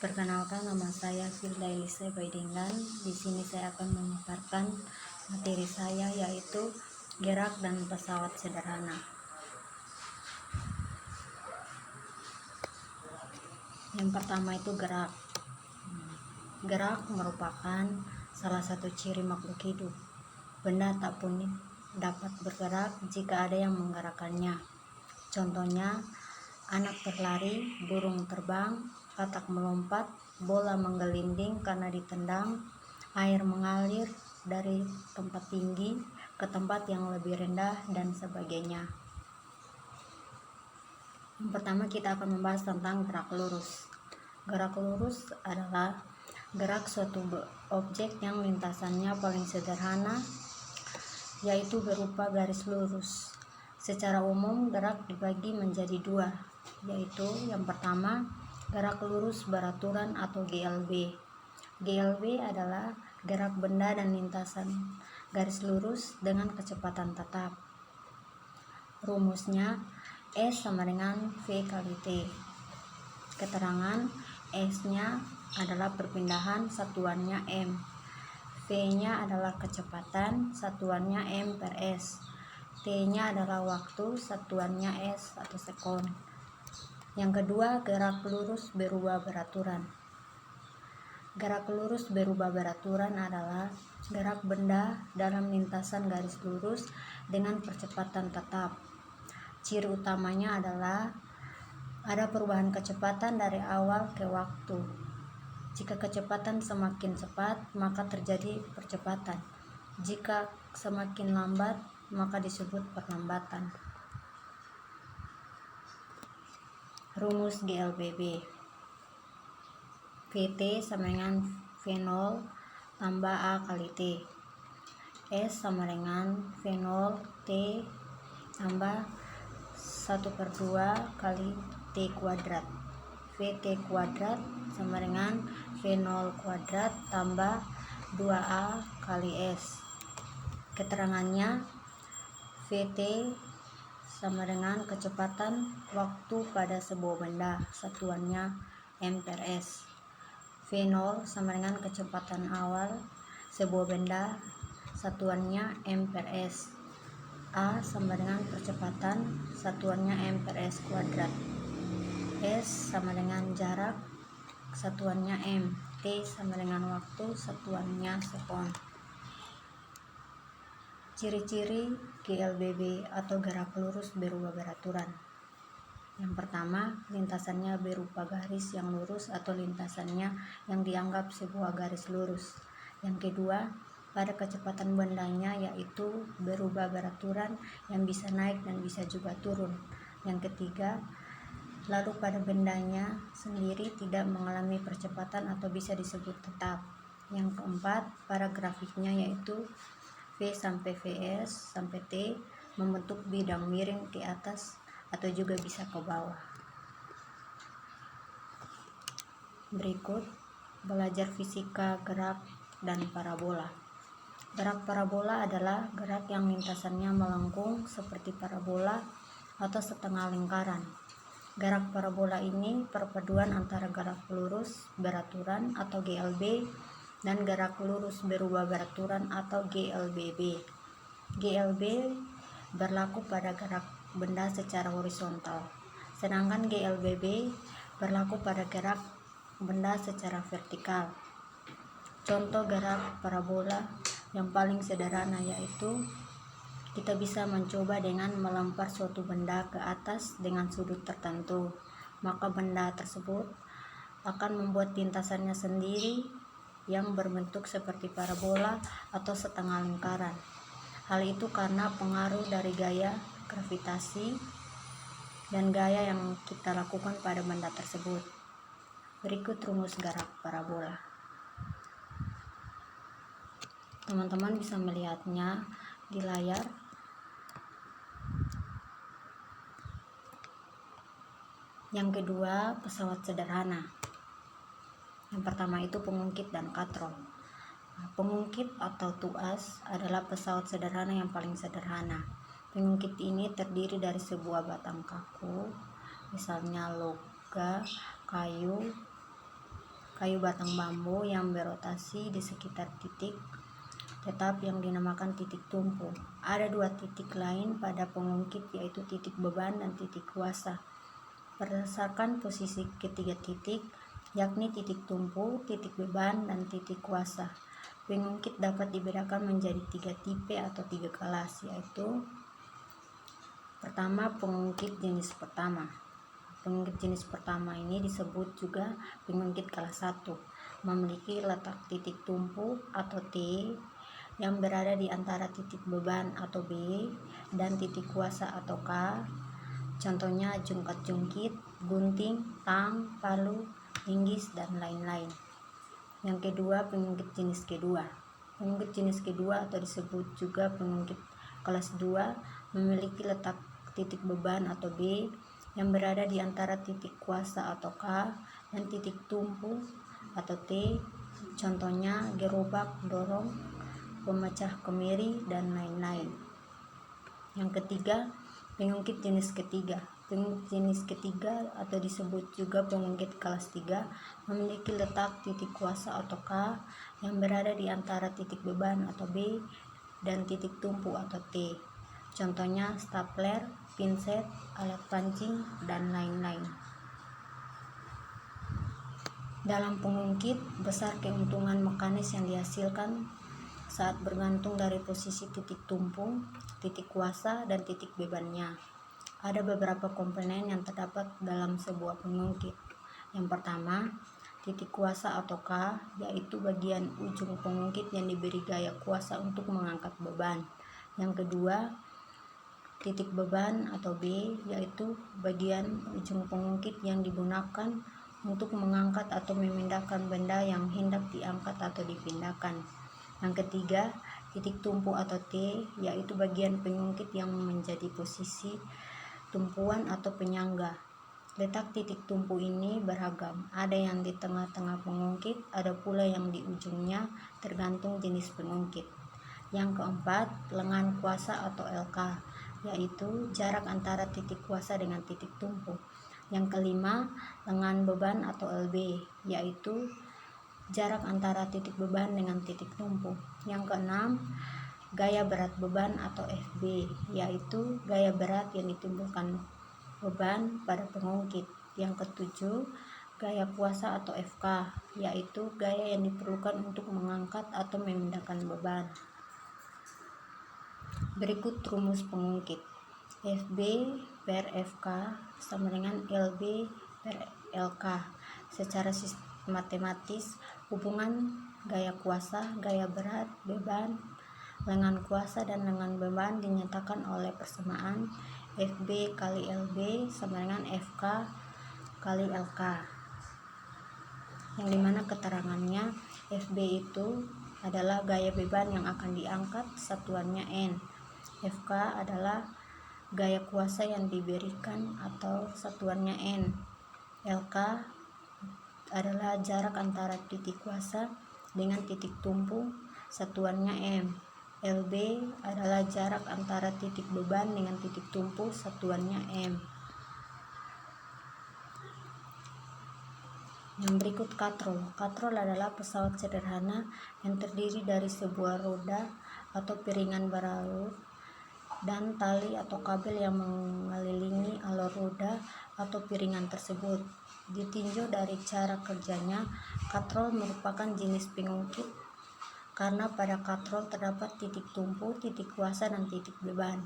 Perkenalkan, nama saya Firda Elisa Baidenggan. Di sini saya akan memaparkan materi saya, yaitu gerak dan pesawat sederhana. Yang pertama itu gerak. Gerak merupakan salah satu ciri makhluk hidup. Benda tak pun dapat bergerak jika ada yang menggerakkannya. Contohnya, anak berlari, burung terbang, katak melompat, bola menggelinding karena ditendang, air mengalir dari tempat tinggi ke tempat yang lebih rendah, dan sebagainya. Yang pertama kita akan membahas tentang gerak lurus. Gerak lurus adalah gerak suatu objek yang lintasannya paling sederhana, yaitu berupa garis lurus. Secara umum gerak dibagi menjadi dua, yaitu yang pertama gerak lurus beraturan atau GLB. GLB adalah gerak benda dan lintasan garis lurus dengan kecepatan tetap. Rumusnya S sama dengan V kali T. Keterangan S-nya adalah perpindahan, satuannya M. V-nya adalah kecepatan, satuannya M per S. T-nya adalah waktu, satuannya S atau sekon. Yang kedua, gerak lurus berubah beraturan. Gerak lurus berubah beraturan adalah gerak benda dalam lintasan garis lurus dengan percepatan tetap. Ciri utamanya adalah ada perubahan kecepatan dari awal ke waktu. Jika kecepatan semakin cepat, maka terjadi percepatan. Jika semakin lambat, maka disebut perlambatan. Rumus GLBB. VT sama dengan V0 tambah A kali T. S sama dengan V0 T tambah 1/2 kali T kuadrat. VT kuadrat sama dengan V0 kuadrat tambah 2A kali S. Keterangannya VT sama dengan kecepatan waktu pada sebuah benda, satuannya M per S. V0 sama dengan kecepatan awal sebuah benda, satuannya M per S. A sama dengan percepatan, satuannya M per S kuadrat. S sama dengan jarak, satuannya M. T sama dengan waktu, satuannya sekon. Ciri-ciri GLBB atau gerak lurus berubah beraturan. Yang pertama, lintasannya berupa garis yang lurus atau lintasannya yang dianggap sebuah garis lurus. Yang kedua, pada kecepatan bendanya, yaitu berubah beraturan yang bisa naik dan bisa juga turun. Yang ketiga, lalu pada bendanya sendiri tidak mengalami percepatan atau bisa disebut tetap. Yang keempat, pada grafiknya yaitu V sampai VS sampai T membentuk bidang miring ke atas atau juga bisa ke bawah. Berikut belajar fisika gerak dan parabola. Gerak parabola adalah gerak yang lintasannya melengkung seperti parabola atau setengah lingkaran. Gerak parabola ini perpaduan antara gerak lurus beraturan atau GLB dan gerak lurus berubah beraturan atau GLBB. GLB berlaku pada gerak benda secara horizontal, sedangkan GLBB berlaku pada gerak benda secara vertikal. Contoh gerak parabola yang paling sederhana yaitu kita bisa mencoba dengan melempar suatu benda ke atas dengan sudut tertentu, maka benda tersebut akan membuat lintasannya sendiri yang berbentuk seperti parabola atau setengah lingkaran. Hal itu karena pengaruh dari gaya gravitasi dan gaya yang kita lakukan pada benda tersebut. Berikut rumus gerak parabola. Teman-teman bisa melihatnya di layar. Yang kedua, pesawat sederhana. Yang pertama itu pengungkit dan katrol. Pengungkit atau tuas adalah pesawat sederhana yang paling sederhana. Pengungkit ini terdiri dari sebuah batang kaku, misalnya logam, kayu, kayu batang bambu yang berotasi di sekitar titik tetap yang dinamakan titik tumpu. Ada dua titik lain pada pengungkit, yaitu titik beban dan titik kuasa. Berdasarkan posisi ketiga titik, yakni titik tumpu, titik beban, dan titik kuasa, pengungkit dapat dibedakan menjadi 3 tipe atau 3 kelas, yaitu pertama, pengungkit jenis pertama. Pengungkit jenis pertama ini disebut juga pengungkit kelas 1, memiliki letak titik tumpu atau T yang berada di antara titik beban atau B dan titik kuasa atau K. Contohnya jungkat-jungkit, gunting, tang, palu, linggis, dan lain-lain. Yang kedua, pengungkit jenis kedua. Pengungkit jenis kedua atau disebut juga pengungkit kelas 2 memiliki letak titik beban atau B yang berada di antara titik kuasa atau K dan titik tumpu atau T. Contohnya gerobak, dorong, pemecah kemiri, dan lain-lain. Yang ketiga, pengungkit jenis ketiga. Pengungkit jenis ketiga atau disebut juga pengungkit kelas 3 memiliki letak titik kuasa atau K yang berada di antara titik beban atau B dan titik tumpu atau T. Contohnya stapler, pinset, alat pancing, dan lain-lain. Dalam pengungkit, besar keuntungan mekanis yang dihasilkan saat bergantung dari posisi titik tumpu, titik kuasa, dan titik bebannya. Ada beberapa komponen yang terdapat dalam sebuah pengungkit. Yang pertama, titik kuasa atau K, yaitu bagian ujung pengungkit yang diberi gaya kuasa untuk mengangkat beban. Yang kedua, titik beban atau B, yaitu bagian ujung pengungkit yang digunakan untuk mengangkat atau memindahkan benda yang hendak diangkat atau dipindahkan. Yang ketiga, titik tumpu atau T, yaitu bagian pengungkit yang menjadi posisi tumpuan atau penyangga. Letak titik tumpu ini beragam, ada yang di tengah-tengah pengungkit, ada pula yang di ujungnya, tergantung jenis pengungkit. Yang keempat, lengan kuasa atau LK, yaitu jarak antara titik kuasa dengan titik tumpu. Yang kelima, lengan beban atau LB, yaitu jarak antara titik beban dengan titik tumpu. Yang keenam, gaya berat beban atau FB, yaitu gaya berat yang ditimbulkan beban pada pengungkit. Yang ketujuh, gaya kuasa atau FK, yaitu gaya yang diperlukan untuk mengangkat atau memindahkan beban. Berikut rumus pengungkit. FB per FK sama dengan LB per LK. Secara matematis, hubungan gaya kuasa, gaya berat, beban, lengan kuasa, dan lengan beban dinyatakan oleh persamaan FB kali LB sama dengan FK kali LK, yang dimana keterangannya FB itu adalah gaya beban yang akan diangkat, satuannya N. FK adalah gaya kuasa yang diberikan atau satuannya N. LK adalah jarak antara titik kuasa dengan titik tumpu, satuannya M. LB adalah jarak antara titik beban dengan titik tumpu, satuannya M. Yang berikut katrol. Katrol adalah pesawat sederhana yang terdiri dari sebuah roda atau piringan baut dan tali atau kabel yang mengelilingi alur roda atau piringan tersebut. Ditinjau dari cara kerjanya, katrol merupakan jenis pengungkit karena pada katrol terdapat titik tumpu, titik kuasa, dan titik beban.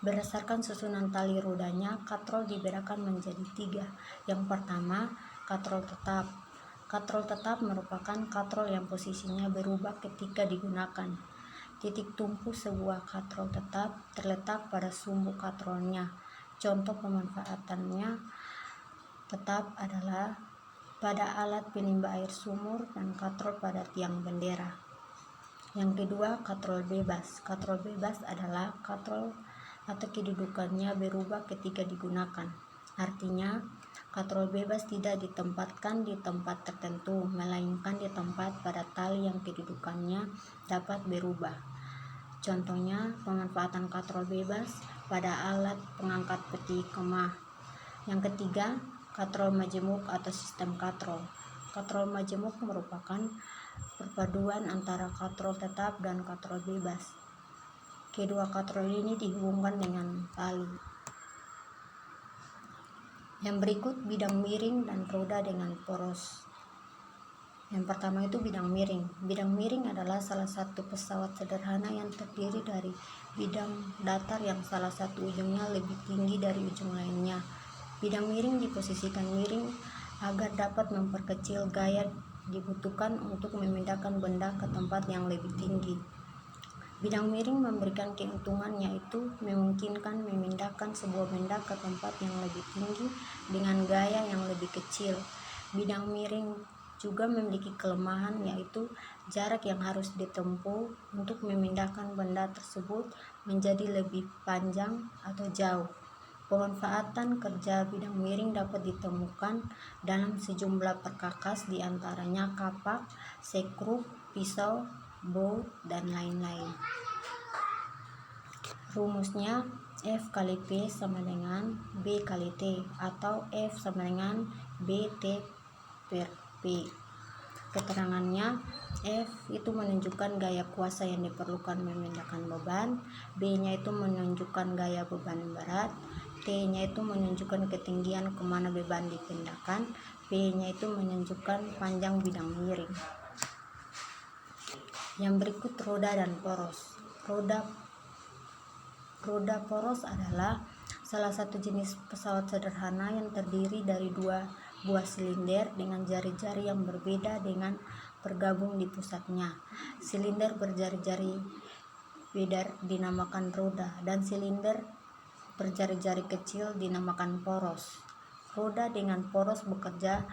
Berdasarkan susunan tali rodanya, katrol dibedakan menjadi 3. Yang pertama, katrol tetap. Katrol tetap merupakan katrol yang posisinya berubah ketika digunakan. Titik tumpu sebuah katrol tetap terletak pada sumbu katrolnya. Contoh pemanfaatannya tetap adalah pada alat penimba air sumur dan katrol pada tiang bendera. Yang kedua, katrol bebas. Katrol bebas adalah katrol atau kedudukannya berubah ketika digunakan. Artinya, katrol bebas tidak ditempatkan di tempat tertentu, melainkan di tempat pada tali yang kedudukannya dapat berubah. Contohnya, pemanfaatan katrol bebas pada alat pengangkat peti kemah. Yang ketiga, katrol majemuk atau sistem katrol. Katrol majemuk merupakan perpaduan antara katrol tetap dan katrol bebas. Kedua katrol ini dihubungkan dengan tali. Yang berikut bidang miring dan roda dengan poros. Yang pertama itu bidang miring. Bidang miring adalah salah satu pesawat sederhana yang terdiri dari bidang datar yang salah satu ujungnya lebih tinggi dari ujung lainnya. Bidang miring diposisikan miring agar dapat memperkecil gaya dibutuhkan untuk memindahkan benda ke tempat yang lebih tinggi. Bidang miring memberikan keuntungan yaitu memungkinkan memindahkan sebuah benda ke tempat yang lebih tinggi dengan gaya yang lebih kecil. Bidang miring juga memiliki kelemahan yaitu jarak yang harus ditempuh untuk memindahkan benda tersebut menjadi lebih panjang atau jauh. Pemanfaatan kerja bidang miring dapat ditemukan dalam sejumlah perkakas diantaranya kapak, sekruk, pisau, baut, dan lain-lain. Rumusnya F kali P sama dengan B kali T atau F sama dengan BT per P. Keterangannya, F itu menunjukkan gaya kuasa yang diperlukan memindahkan beban, B-nya itu menunjukkan gaya beban berat, T-nya itu menunjukkan ketinggian kemana beban dipindahkan, P-nya itu menunjukkan panjang bidang miring. Yang berikut roda dan poros. Roda poros adalah salah satu jenis pesawat sederhana yang terdiri dari dua buah silinder dengan jari-jari yang berbeda dengan bergabung di pusatnya. Silinder berjari-jari beda dinamakan roda dan silinder berjari-jari kecil dinamakan poros. Roda dengan poros bekerja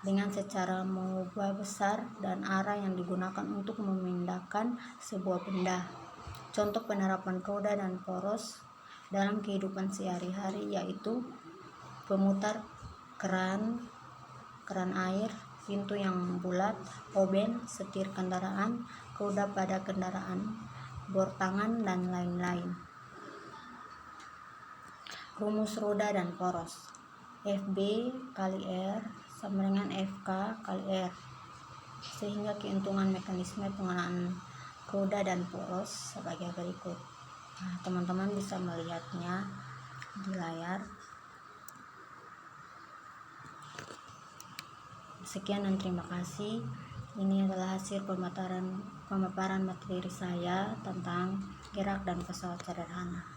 dengan secara mengubah besar dan arah yang digunakan untuk memindahkan sebuah benda. Contoh penerapan roda dan poros dalam kehidupan sehari-hari yaitu pemutar keran air, pintu yang bulat, oben, setir kendaraan, roda pada kendaraan, bor tangan, dan lain-lain. Rumus roda dan poros. FB kali R sama dengan FK kali R. Sehingga keuntungan mekanisme pengenalan roda dan poros sebagai berikut. Nah, teman-teman bisa melihatnya di layar. Sekian dan terima kasih. Ini adalah hasil pemaparan materi saya tentang gerak dan pesawat sederhana.